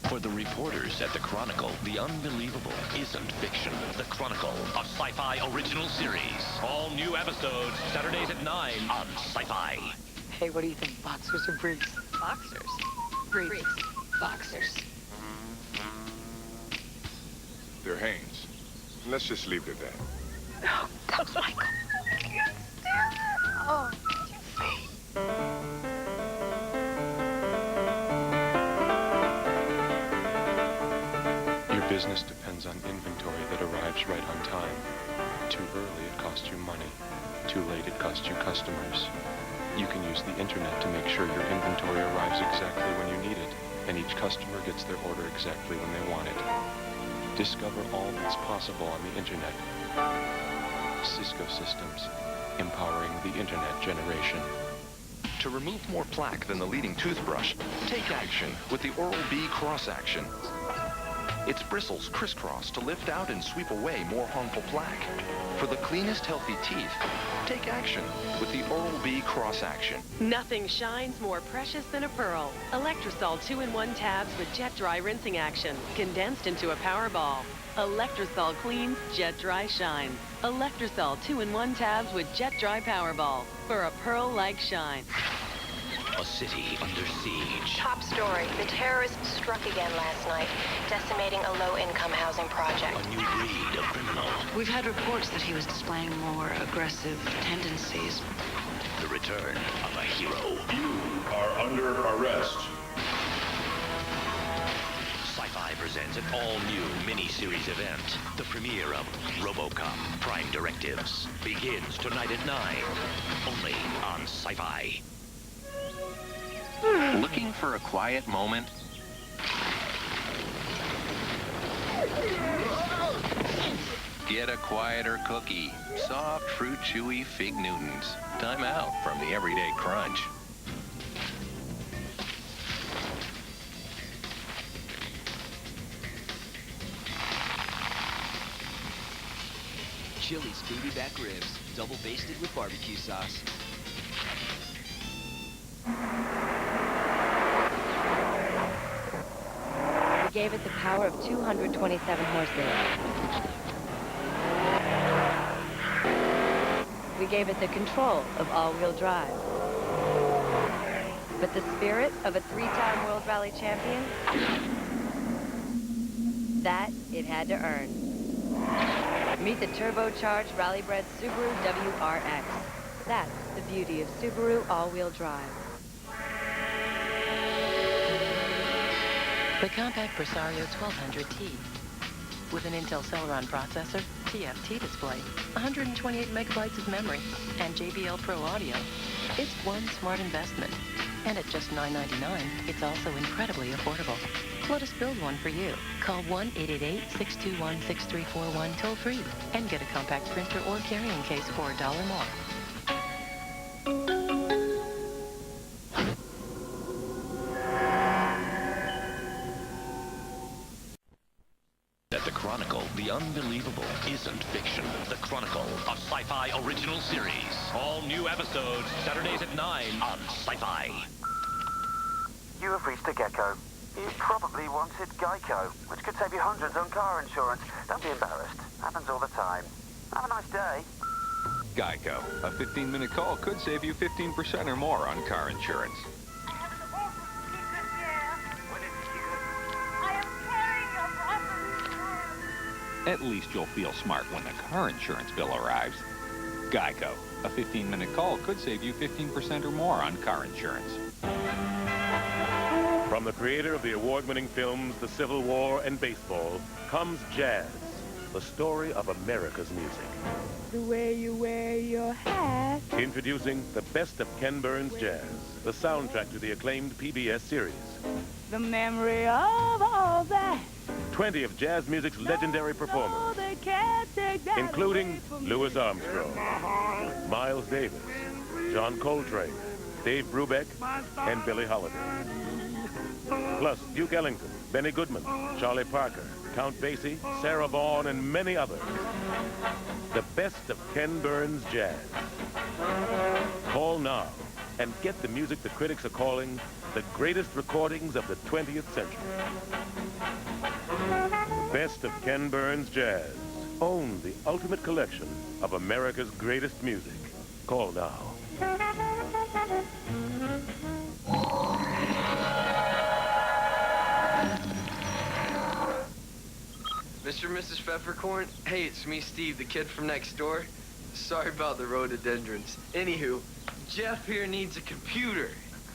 For the reporters at the Chronicle, the unbelievable isn't fiction. The Chronicle, a sci-fi original series. All new episodes, Saturdays at 9 on Sci-Fi. Hey, what do you think, boxers or briefs? Boxers. Briefs. Boxers. They're Hanes. Let's just leave it at that. Oh, that was Michael. I can't stand it. Oh, did you see? Your business depends on inventory that arrives right on time. Too early, it costs you money. Too late, it costs you customers. You can use the internet to make sure your inventory arrives exactly when you need it, and each customer gets their order exactly when they want it. Discover all that's possible on the internet. Cisco Systems, empowering the internet generation. To remove more plaque than the leading toothbrush, take action with the Oral-B Cross Action. Its bristles crisscross to lift out and sweep away more harmful plaque. For the cleanest, healthy teeth, take action with the Oral-B Cross Action. Nothing shines more precious than a pearl. Electrasol 2-in-1 tabs with jet dry rinsing action, condensed into a power ball. Electrasol cleans, jet dry shines. Electrasol 2-in-1 tabs with jet dry power ball for a pearl-like shine. A city under siege. Top story. The terrorists struck again last night, decimating a low-income housing project. A new breed of criminal. We've had reports that he was displaying more aggressive tendencies. The return of a hero. You are under arrest. Sci-Fi presents an all-new mini-series event. The premiere of Robocop Prime Directives begins tonight at 9. Only on Sci-Fi. Looking for a quiet moment? Get a quieter cookie. Soft, fruit, chewy Fig Newtons. Time out from the everyday crunch. Chili's baby back ribs, double basted with barbecue sauce. We gave it the power of 227 horses. We gave it the control of all-wheel drive. But the spirit of a 3-time World Rally champion, that it had to earn. Meet the turbocharged rally-bred Subaru WRX. That's the beauty of Subaru all-wheel drive. The Compaq Presario 1200T. With an Intel Celeron processor, TFT display, 128 megabytes of memory, and JBL Pro audio, it's one smart investment. And at just $9.99, it's also incredibly affordable. Let us build one for you. Call 1-888-621-6341 toll-free and get a compact printer or carrying case for $1 more. At the Chronicle, the unbelievable isn't fiction. The Chronicle, a sci-fi original series. All new episodes, Saturdays at 9 on Sci-Fi. You have reached a Geico. You probably wanted Geico, which could save you hundreds on car insurance. Don't be embarrassed. Happens all the time. Have a nice day. Geico. A 15-minute call could save you 15% or more on car insurance. At least you'll feel smart when the car insurance bill arrives. Geico. A 15-minute call could save you 15% or more on car insurance. From the creator of the award-winning films The Civil War and Baseball comes Jazz, the story of America's music. The way you wear your hat. Introducing the best of Ken Burns' Jazz, the soundtrack to the acclaimed PBS series. The memory of all that. 20 of jazz music's legendary performers, including Louis Armstrong, Miles Davis, John Coltrane, Dave Brubeck, and Billie Holiday. Plus Duke Ellington, Benny Goodman, Charlie Parker, Count Basie, Sarah Vaughan, and many others. The best of Ken Burns' Jazz. Call now and get the music the critics are calling the greatest recordings of the 20th century. The best of Ken Burns jazz. Own the ultimate collection of America's greatest music. Call now. Mr. and Mrs. Peppercorn? Hey, it's me, Steve, the kid from next door. Sorry about the rhododendrons. Anywho, Jeff here needs a computer.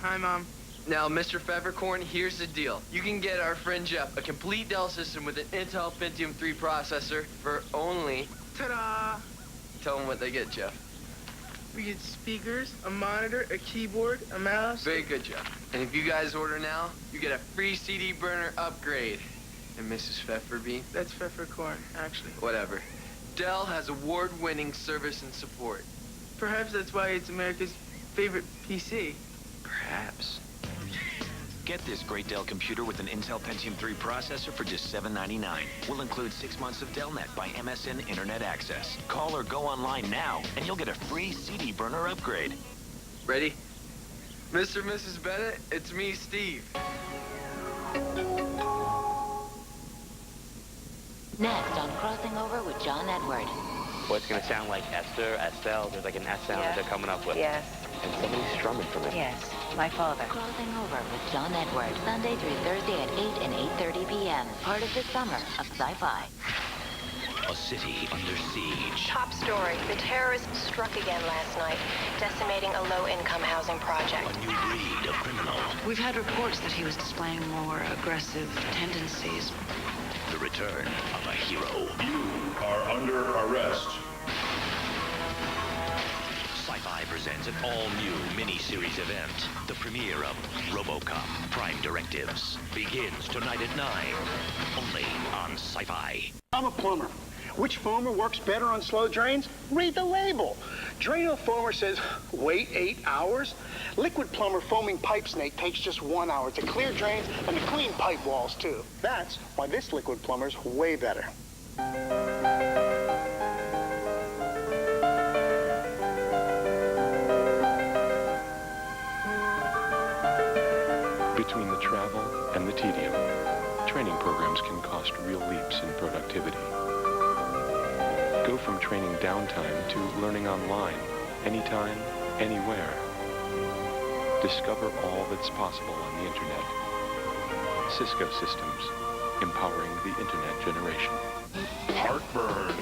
Hi, Mom. Now, Mr. Peppercorn, here's the deal. You can get our friend Jeff a complete Dell system with an Intel Pentium 3 processor for only... Ta-da! Tell them what they get, Jeff. We get speakers, a monitor, a keyboard, a mouse. Very good, Jeff. And if you guys order now, you get a free CD burner upgrade. And Mrs. Pepperbean? That's Peppercorn, actually. Whatever. Dell has award-winning service and support. Perhaps that's why it's America's favorite PC. Perhaps. Get this great Dell computer with an Intel Pentium 3 processor for just $7.99. We'll include 6 months of DellNet by MSN Internet Access. Call or go online now, and you'll get a free CD burner upgrade. Ready? Mr. and Mrs. Bennett, it's me, Steve. Next on Crossing Over with John Edward. Well, it's going to sound like Esther, Estelle. There's like an S sound that they're coming up with. Yes. And somebody's strumming from it. Yes, my father. Crossing Over with John Edward, Sunday through Thursday at 8 and 8:30 p.m. Part of the summer of sci-fi. A city under siege. Top story. The terrorists struck again last night, decimating a low-income housing project. A new breed of criminal. We've had reports that he was displaying more aggressive tendencies. The return of a hero. You are under arrest. Sci-Fi presents an all-new mini-series event. The premiere of Robocop Prime Directives begins tonight at 9. Only on Sci-Fi. I'm a plumber. Which foamer works better on slow drains? Read the label. Drano foamer says, wait 8 hours? Liquid Plumr foaming pipe snake takes just 1 hour to clear drains and to clean pipe walls, too. That's why this Liquid Plumr's way better. Between the travel and the tedium, training programs can cost real leaps in productivity. Go from training downtime to learning online, anytime, anywhere. Discover all that's possible on the internet. Cisco Systems, empowering the internet generation. Heartburn.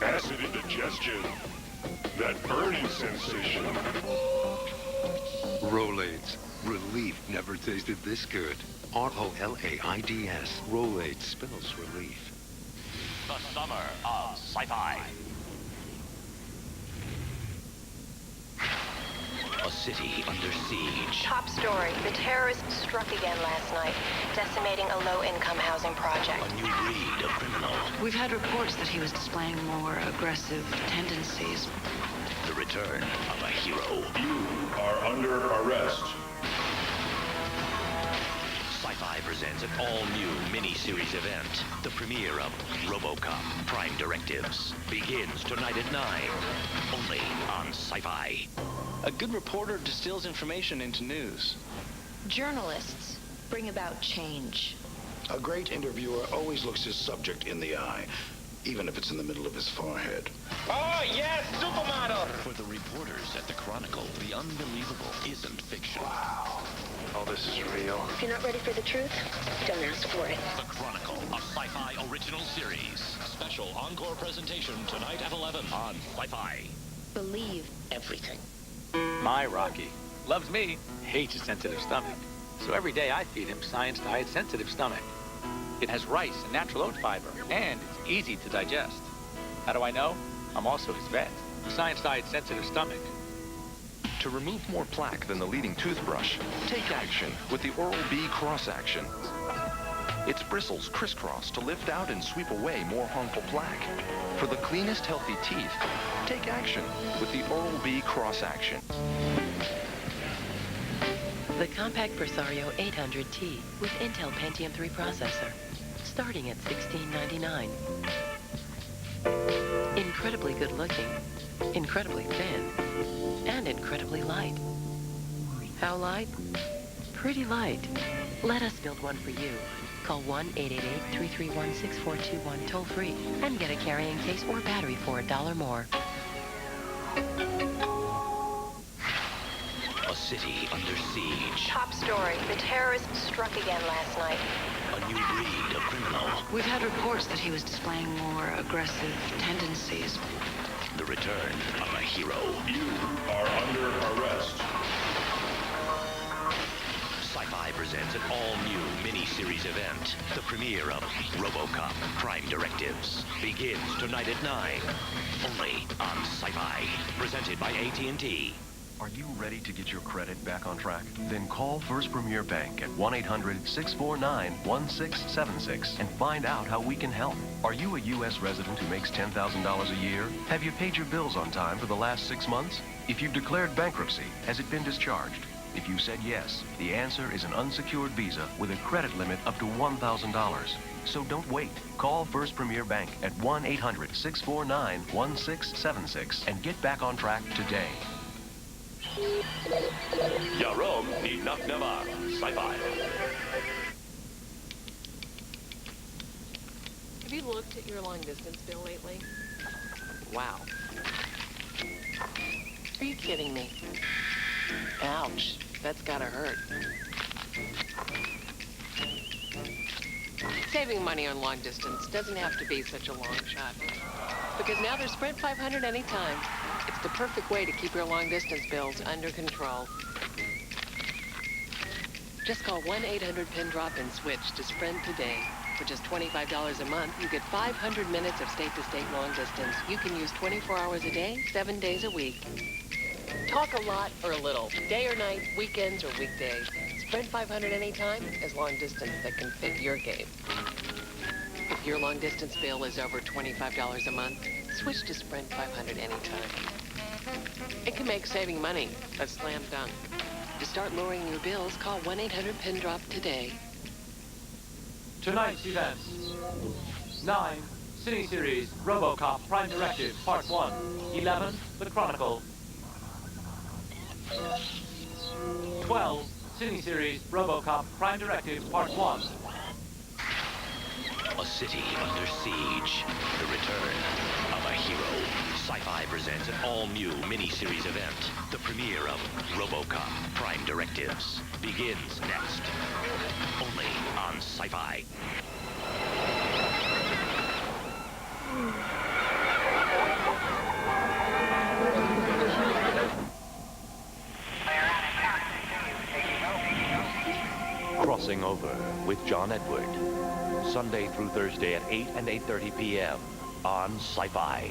Acid indigestion. That burning sensation. Rolaids. Relief never tasted this good. R-O-L-A-I-D-S. Rolaids spells relief. The summer of Sci-Fi. A city under siege. Top story. The terrorists struck again last night, decimating a low-income housing project. A new breed of criminal. We've had reports that he was displaying more aggressive tendencies. The return of a hero. You are under arrest. Sci-Fi presents an all-new mini-series event. The premiere of Robocop Prime Directives begins tonight at 9. Only on Sci-Fi. A good reporter distills information into news. Journalists bring about change. A great interviewer always looks his subject in the eye, even if it's in the middle of his forehead. Oh, yes, supermodel! For the reporters at the Chronicle, the unbelievable isn't fiction. Wow. All this is real. If you're not ready for the truth, don't ask for it. The Chronicle, a sci-fi original series. Special encore presentation tonight at 11 on Sci-Fi. Believe everything. My Rocky loves me, hates a sensitive stomach. So every day I feed him Science Diet Sensitive Stomach. It has rice and natural oat fiber, and it's easy to digest. How do I know? I'm also his vet. Science Diet Sensitive Stomach. To remove more plaque than the leading toothbrush, take action with the Oral-B Cross Action. Its bristles crisscross to lift out and sweep away more harmful plaque. For the cleanest, healthy teeth, take action with the Oral-B Cross Action. The Compaq Presario 800T with Intel Pentium 3 processor, starting at $16.99. Incredibly good looking, incredibly thin, and incredibly light. How light? pretty light. Let us build one for you. Call 1-888-331-6421 toll free and get a carrying case or battery for $1 more. A city under siege. Top story. The terrorists struck again last night. A new breed of criminal. We've had reports that he was displaying more aggressive tendencies. The return of a hero. You are under arrest. Sci-Fi presents an all-new mini-series event. The premiere of Robocop Crime Directives begins tonight at 9. Only on Sci-Fi. Presented by AT&T. Are you ready to get your credit back on track? Then call First Premier Bank at 1-800-649-1676 and find out how we can help. Are you a U.S. resident who makes $10,000 a year? Have you paid your bills on time for the last 6 months? If you've declared bankruptcy, has it been discharged? If you said yes, the answer is an unsecured visa with a credit limit up to $1,000. So don't wait. Call First Premier Bank at 1-800-649-1676 and get back on track today. Yarom Inaknava, Sci-Fi. Have you looked at your long-distance bill lately? Wow. Are you kidding me? Ouch. That's gotta hurt. Saving money on long distance doesn't have to be such a long shot. Because now there's Sprint 500 anytime. It's the perfect way to keep your long distance bills under control. Just call 1-800-PIN-DROP and switch to Sprint today. For just $25 a month, you get 500 minutes of state-to-state long distance. You can use 24 hours a day, 7 days a week. Talk a lot or a little, day or night, weekends or weekdays. Sprint 500 anytime is long distance that can fit your game. If your long distance bill is over $25 a month, switch to Sprint 500 anytime. It can make saving money a slam dunk. To start lowering your bills, call 1-800-PIN-DROP today. Tonight's events. 9. Cine Series Robocop Prime Directives Part 1. 11. The Chronicle. 12. Cine Series Robocop Prime Directives Part 1. A city under siege. The return of a hero. Sci-Fi presents an all-new mini-series event. The premiere of Robocop Prime Directives begins next. Only on Sci-Fi. Crossing Over with John Edward. Sunday through Thursday at 8 and 8:30 p.m. on Sci-Fi.